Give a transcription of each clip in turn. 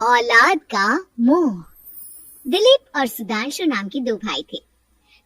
औलाद का मोह। दिलीप और सुधांशु नाम के दो भाई थे।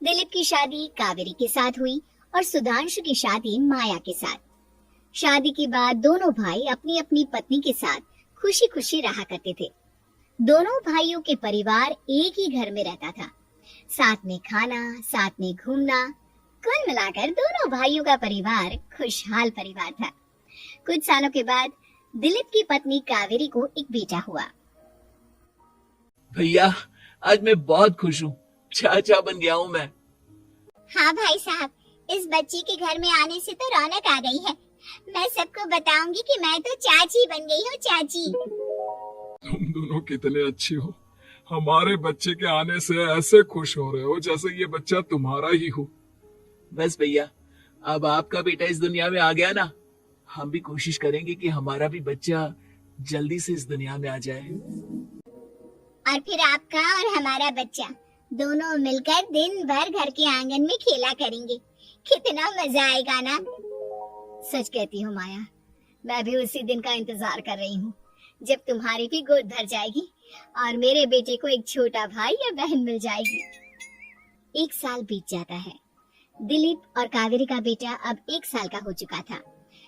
दिलीप की शादी कावेरी के साथ हुई और सुधांशु की शादी माया के साथ। शादी के बाद दोनों भाई अपनी अपनी पत्नी के साथ खुशी खुशी रहा करते थे। दोनों भाइयों के परिवार एक ही घर में रहता था। साथ में खाना, साथ में घूमना, कुल मिलाकर दोनों भाइयों का परिवार खुशहाल परिवार था। कुछ सालों के बाद दिलीप की पत्नी कावेरी को एक बेटा हुआ। भैया, आज मैं बहुत खुश हूँ। चाचा बन गया हूँ मैं। हाँ भाई साहब, इस बच्चे के घर में आने से तो रौनक आ गई है। मैं सबको बताऊंगी कि मैं तो चाची बन गई हूँ, चाची। तुम दोनों कितने अच्छे हो। हमारे बच्चे के आने से ऐसे खुश हो रहे हो जैसे ये बच्चा तुम्हारा ही हो। बस भैया, अब आपका बेटा इस दुनिया में आ गया ना, हम भी कोशिश करेंगे कि हमारा भी बच्चा जल्दी से इस दुनिया में आ जाए। और फिर आपका और हमारा बच्चा दोनों मिलकर दिन भर घर के आंगन में खेला करेंगे। कितना मजा आएगा ना। सच कहती हूँ माया, मैं भी उसी दिन का इंतजार कर रही हूँ जब तुम्हारी भी गोद भर जाएगी और मेरे बेटे को एक छोटा भाई या बहन मिल जाएगी। 1 साल बीत जाता है। दिलीप और कावेरी का बेटा अब 1 साल का हो चुका था,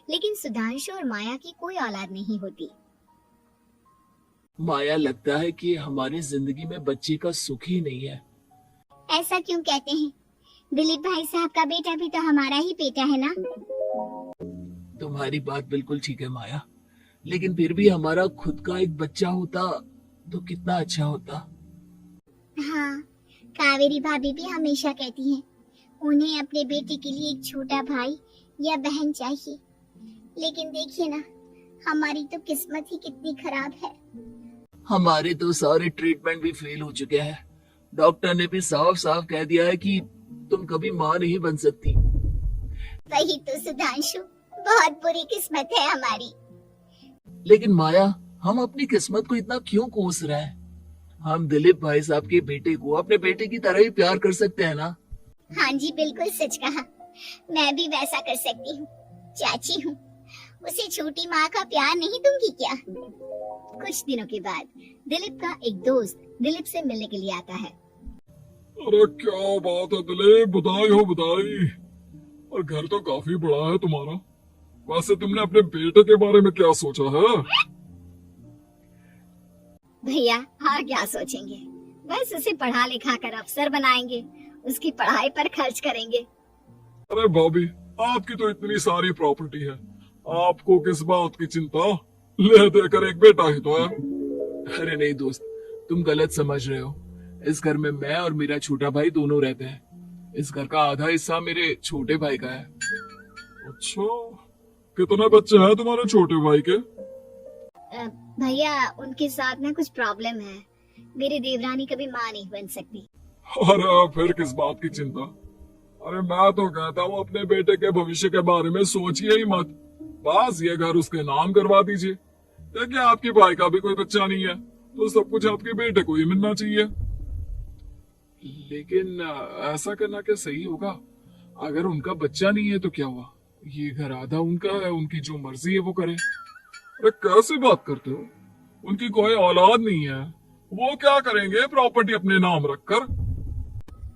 लेकिन सुधांशु और माया की कोई औलाद नहीं होती। माया, लगता है कि हमारी जिंदगी में बच्चे का सुख ही नहीं है। ऐसा क्यों कहते हैं? दिलीप भाई साहब का बेटा भी तो हमारा ही बेटा है ना। तुम्हारी बात बिल्कुल ठीक है माया, लेकिन फिर भी हमारा खुद का एक बच्चा होता तो कितना अच्छा होता। हाँ, कावेरी भाभी भी हमेशा कहती हैं, उन्हें अपने बेटे के लिए एक छोटा भाई या बहन चाहिए। लेकिन देखिए ना, हमारी तो किस्मत ही कितनी खराब है। हमारे तो सारे ट्रीटमेंट भी फेल हो चुके हैं। डॉक्टर ने भी साफ साफ कह दिया है कि तुम कभी माँ नहीं बन सकती। वही तो सुधांशु, बहुत बुरी किस्मत है हमारी। लेकिन माया, हम अपनी किस्मत को इतना क्यों कोस रहे हैं? हम दिलीप भाई साहब के बेटे को अपने बेटे की तरह ही प्यार कर सकते हैं ना। हाँ जी, बिल्कुल सच कहा। मैं भी वैसा कर सकती हूँ। चाची हूँ, उसे छोटी माँ का प्यार नहीं दूंगी क्या? कुछ दिनों के बाद दिलीप का एक दोस्त दिलीप से मिलने के लिए आता है। अरे क्या बात है दिलीप, बधाई हो बधाई। और घर तो काफी बड़ा है तुम्हारा। वैसे तुमने अपने बेटे के बारे में क्या सोचा है? भैया, हाँ क्या सोचेंगे, बस उसे पढ़ा लिखा कर अफसर बनाएंगे, उसकी पढ़ाई पर खर्च करेंगे। अरे भाभी, आपकी तो इतनी सारी प्रॉपर्टी है, आपको किस बात की चिंता? ले देकर एक बेटा ही तो है। अरे नहीं दोस्त, तुम गलत समझ रहे हो। इस घर में मैं और मेरा छोटा भाई दोनों रहते हैं। इस घर का आधा हिस्सा मेरे छोटे भाई का है। अच्छा, कितने बच्चे हैं तुम्हारे छोटे भाई के? भैया, उनके साथ ना कुछ प्रॉब्लम है। मेरी देवरानी कभी माँ नहीं बन सकती। अरे फिर किस बात की चिंता? अरे मैं तो कहता हूँ अपने बेटे के भविष्य के बारे में सोचिए ही मत। बस ये घर उसके नाम करवा दीजिए। देखिए, आपके भाई का भी कोई बच्चा नहीं है तो सब कुछ आपके बेटे को ही मिलना चाहिए। लेकिन ऐसा करना क्या सही होगा? अगर उनका बच्चा नहीं है तो क्या हुआ? ये घर आधा उनका है, उनकी जो मर्जी है वो करे। अरे कैसे बात करते हो? उनकी कोई औलाद नहीं है, वो क्या करेंगे प्रॉपर्टी अपने नाम रखकर?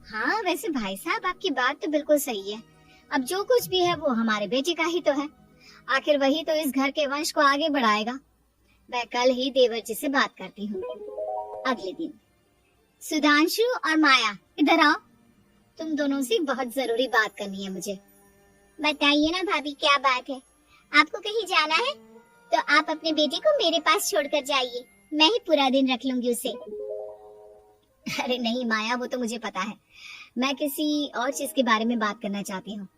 हाँ, वैसे भाई साहब आपकी बात तो बिल्कुल सही है। अब जो कुछ भी है वो हमारे बेटे का ही तो है। आखिर वही तो इस घर के वंश को आगे बढ़ाएगा। मैं कल ही देवर जी से बात करती हूँ। अगले दिन सुधांशु और माया, इधर आओ। तुम दोनों से बहुत जरूरी बात करनी है मुझे। बताइए ना भाभी, क्या बात है? आपको कहीं जाना है तो आप अपने बेटे को मेरे पास छोड़कर जाइए। मैं ही पूरा दिन रख लूंगी उसे। अरे नहीं माया, वो तो मुझे पता है। मैं किसी और चीज के बारे में बात करना चाहती हूँ।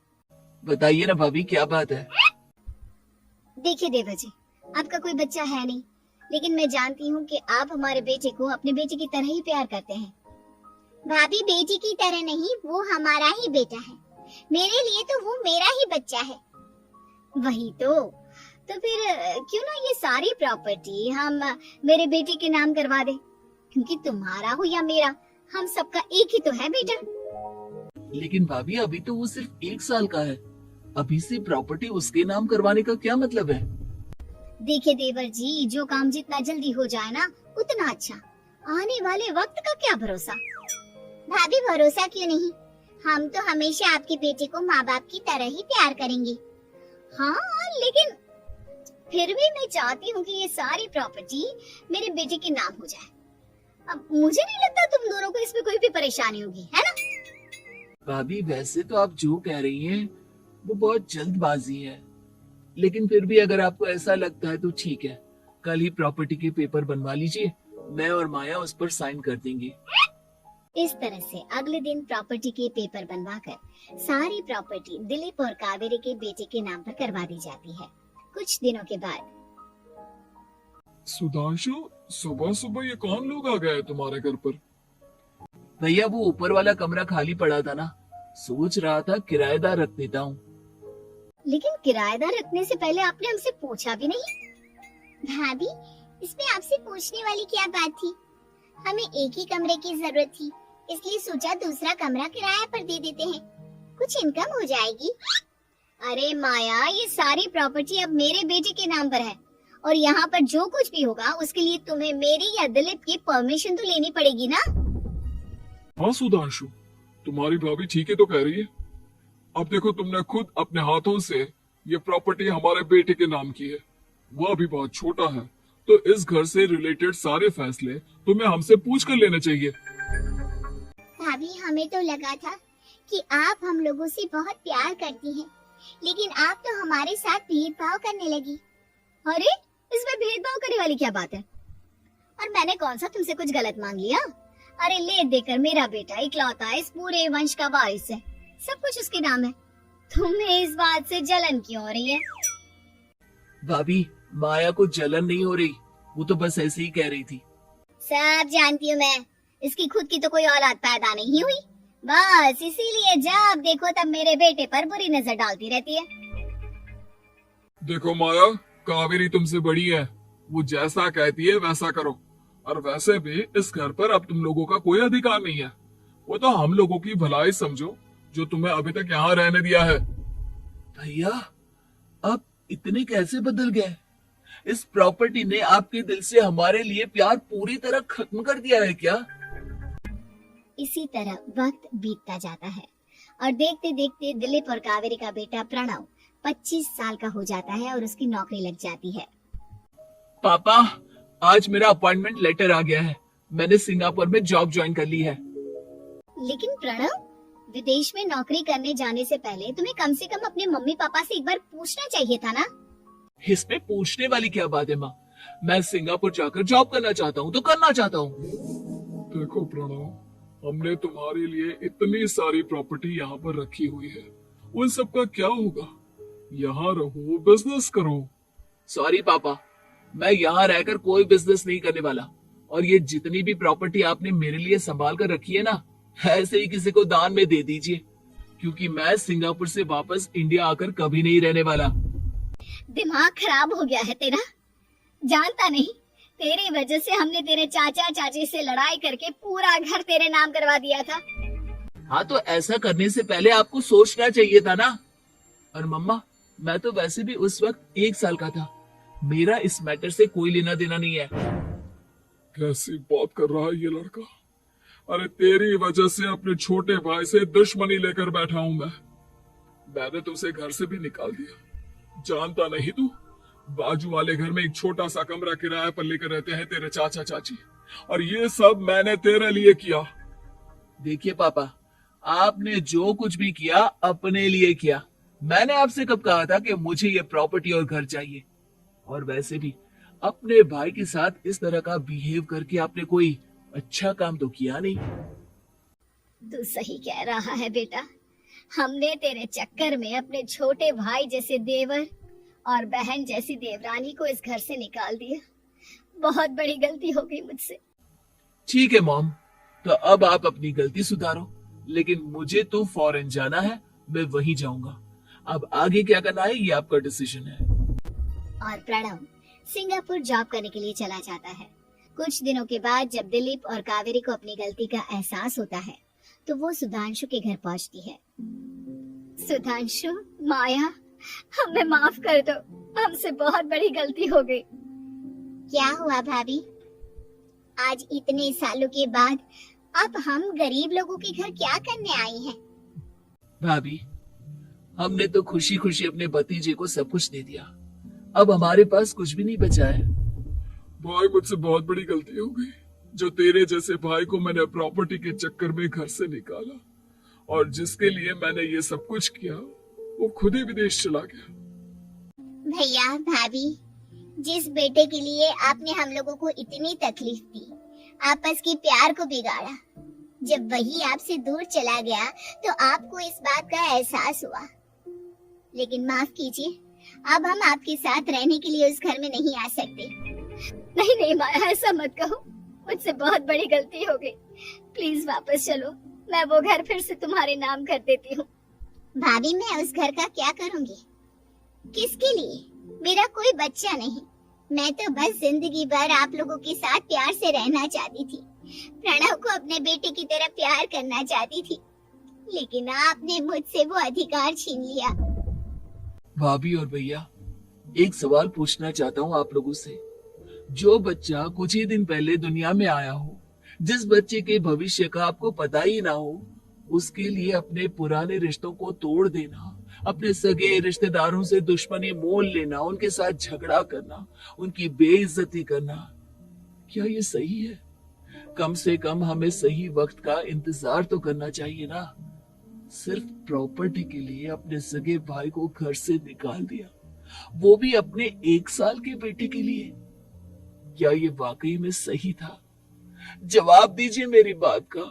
बताइए ना भाभी, क्या बात है? देखिए देवर जी, आपका कोई बच्चा है नहीं, लेकिन मैं जानती हूँ कि आप हमारे बेटे को अपने बेटे की तरह ही प्यार करते हैं। भाभी, बेटी की तरह नहीं, वो हमारा ही बेटा है। मेरे लिए तो वो मेरा ही बच्चा है। वही तो फिर क्यों ना ये सारी प्रॉपर्टी हम मेरे बेटे के नाम करवा दे, क्योंकि तुम्हारा हो या मेरा, हम सबका एक ही तो है बेटा। लेकिन भाभी, अभी तो वो सिर्फ 1 साल का है। अभी से प्रॉपर्टी उसके नाम करवाने का क्या मतलब है? देखिए देवर जी, जो काम जितना जल्दी हो जाए ना उतना अच्छा। आने वाले वक्त का क्या भरोसा। भाभी भरोसा क्यों नहीं, हम तो हमेशा आपके बेटे को माँ बाप की तरह ही प्यार करेंगे। हाँ लेकिन फिर भी मैं चाहती हूँ कि ये सारी प्रॉपर्टी मेरे बेटे के नाम हो जाए। अब मुझे नहीं लगता तुम दोनों को इसमें कोई भी परेशानी होगी, है ना? भाभी वैसे तो आप जो कह रही हैं वो बहुत जल्दबाजी है, लेकिन फिर भी अगर आपको ऐसा लगता है तो ठीक है, कल ही प्रॉपर्टी के पेपर बनवा लीजिए, मैं और माया उस पर साइन कर देंगे। इस तरह से अगले दिन प्रॉपर्टी के पेपर बनवाकर सारी प्रॉपर्टी दिलीप और कावेरी के बेटे के नाम पर करवा दी जाती है। कुछ दिनों के बाद सुधांशु, सुबह सुबह ये कौन लोग आ गए तुम्हारे घर पर? भैया वो ऊपर वाला कमरा खाली पड़ा था ना, सोच रहा था किराएदार रख देता हूँ। लेकिन किराएदार रखने से पहले आपने हमसे पूछा भी नहीं। भाभी इसमें आपसे पूछने वाली क्या बात थी, हमें एक ही कमरे की जरूरत थी, इसलिए सोचा दूसरा कमरा किराए पर दे देते हैं, कुछ इनकम हो जाएगी। अरे माया, ये सारी प्रॉपर्टी अब मेरे बेटे के नाम पर है और यहाँ पर जो कुछ भी होगा उसके लिए तुम्हें मेरी या दिलीप की परमिशन तो लेनी पड़ेगी ना। हाँ सुधांशु, तुम्हारी भाभी ठीक है तो कह रही है। अब देखो, तुमने खुद अपने हाथों से ये प्रॉपर्टी हमारे बेटे के नाम की है, वह भी बहुत छोटा है, तो इस घर से रिलेटेड सारे फैसले तुम्हें हमसे पूछ कर लेने चाहिए। भाभी हमें तो लगा था कि आप हम लोगों से बहुत प्यार करती हैं, लेकिन आप तो हमारे साथ भेदभाव करने लगी। अरे इसमें भेदभाव करने वाली क्या बात है? और मैंने कौन सा तुमसे कुछ गलत मांग लिया? अरे ले देकर मेरा बेटा इकलौता इस पूरे वंश का वारिस है, सब कुछ उसके नाम है, तुम्हें इस बात से जलन क्यों हो रही है? भाभी माया को जलन नहीं हो रही, वो तो बस ऐसे ही कह रही थी। सब जानती हूँ मैं, इसकी खुद की तो कोई औलाद पैदा नहीं हुई, बस इसीलिए जब देखो तब मेरे बेटे पर बुरी नजर डालती रहती है। देखो माया, कावेरी तुमसे बड़ी है, वो जैसा कहती है वैसा करो। और वैसे भी इस घर पर अब तुम लोगों का कोई अधिकार नहीं है, वो तो हम लोगों की भलाई समझो जो तुम्हें अभी तक यहाँ रहने दिया है। भैया आप इतने कैसे बदल गए? इस प्रॉपर्टी ने आपके दिल से हमारे लिए प्यार पूरी तरह खत्म कर दिया है क्या? इसी तरह वक्त बीतता जाता है और देखते देखते दिलीप और कावेरी का बेटा प्रणव 25 साल का हो जाता है और उसकी नौकरी लग जाती है। पापा आज मेरा अपॉइंटमेंट लेटर आ गया है, मैंने सिंगापुर में जॉब ज्वाइन कर ली है। लेकिन प्रणव, विदेश में नौकरी करने जाने से पहले तुम्हें कम से कम अपने मम्मी पापा से एक बार पूछना चाहिए था ना। इसमें पूछने वाली क्या बात है माँ, मैं सिंगापुर जाकर जॉब करना चाहता हूँ तो करना चाहता हूँ। देखो प्रणव, हमने तुम्हारे लिए इतनी सारी प्रॉपर्टी यहाँ पर रखी हुई है, उन सब का क्या होगा? यहाँ रहो, बिजनेस करो। सॉरी पापा, मैं यहाँ रहकर कोई बिजनेस नहीं करने वाला, और ये जितनी भी प्रॉपर्टी आपने मेरे लिए संभाल कर रखी है ना, ऐसे ही किसी को दान में दे दीजिए, क्योंकि मैं सिंगापुर से वापस इंडिया आकर कभी नहीं रहने वाला। दिमाग खराब हो गया है तेरा, जानता नहीं तेरी वजह से हमने तेरे चाचा चाची से लड़ाई करके पूरा घर तेरे नाम करवा दिया था। हाँ तो ऐसा करने से पहले आपको सोचना चाहिए था ना। और मम्मा, मैं तो वैसे भी उस वक्त 1 साल का था, मेरा इस मैटर से कोई लेना देना नहीं है। कैसी बात कर रहा है ये लड़का? अरे तेरी वजह से अपने छोटे भाई से दुश्मनी लेकर बैठा हूं मैंने तुझे घर से भी निकाल दिया, जानता नहीं तू? बाजू वाले घर में एक छोटा सा कमरा किराए पर लेकर रहते हैं तेरे चाचा चाची, और ये सब मैंने तेरे लिए किया। देखिए पापा, आपने जो कुछ भी किया अपने लिए किया, मैंने आपसे कब कहा था कि मुझे ये प्रॉपर्टी और घर चाहिए? और वैसे भी अपने भाई के साथ इस तरह का बिहेव करके आपने कोई अच्छा काम तो किया नहीं। तू सही कह रहा है बेटा, हमने तेरे चक्कर में अपने छोटे भाई जैसे देवर और बहन जैसी देवरानी को इस घर से निकाल दिया। बहुत बड़ी गलती हो गई मुझसे। ठीक है मॉम, तो अब आप अपनी गलती सुधारो, लेकिन मुझे तो फॉरेन जाना है, मैं वहीं जाऊंगा। अब आगे क्या करना है ये आपका डिसीजन है। और प्रणव सिंगापुर जॉब करने के लिए चला जाता है। कुछ दिनों के बाद जब दिलीप और कावेरी को अपनी गलती का एहसास होता है तो वो सुधांशु के घर पहुंचती है। सुधांशु, माया, हमें माफ कर दो, हमसे बहुत बड़ी गलती हो गई। क्या हुआ भाभी? आज इतने सालों के बाद अब हम गरीब लोगों के घर क्या करने आई हैं? भाभी, हमने तो खुशी खुशी अपने भतीजे को सब कुछ दे दिया, अब हमारे पास कुछ भी नहीं बचा है। भाई मुझसे बहुत बड़ी गलती हो गई, जो तेरे जैसे भाई को मैंने प्रॉपर्टी के चक्कर में घर से निकाला, और जिसके लिए मैंने ये सब कुछ किया वो खुद ही विदेश चला गया। भैया भाभी, जिस बेटे के लिए आपने हम लोगों को इतनी तकलीफ दी, आपस के प्यार को बिगाड़ा, जब वही आपसे दूर चला गया तो आपको इस बात का एहसास हुआ। लेकिन माफ कीजिए, अब हम आपके साथ रहने के लिए उस घर में नहीं आ सकते। नहीं नहीं माया, ऐसा मत कहो, मुझसे बहुत बड़ी गलती हो गई। प्लीज वापस चलो, मैं वो घर फिर से तुम्हारे नाम कर देती हूँ। भाभी, मैं उस घर का क्या करूँगी? किसके लिए? मेरा कोई बच्चा नहीं, मैं तो बस जिंदगी भर आप लोगों के साथ प्यार से रहना चाहती थी, प्रणव को अपने बेटे की तरह प्यार करना चाहती थी, लेकिन आपने मुझसे वो अधिकार छीन लिया। भाभी और भैया, एक सवाल पूछना चाहता हूँ आप लोगों से। जो बच्चा कुछ ही दिन पहले दुनिया में आया हो, जिस बच्चे के भविष्य का आपको पता ही ना हो, उसके लिए अपने पुराने रिश्तों को तोड़ देना, अपने सगे रिश्तेदारों से दुश्मनी मोल लेना, उनके साथ झगड़ा करना, उनकी बेइज्जती करना, क्या ये सही है? कम से कम हमें सही वक्त का इंतजार तो करना चाहिए ना। सिर्फ प्रॉपर्टी के लिए अपने सगे भाई को घर से निकाल दिया, वो भी अपने 1 साल के बेटे के लिए। क्या ये वाकई में सही था? जवाब दीजिए मेरी बात का।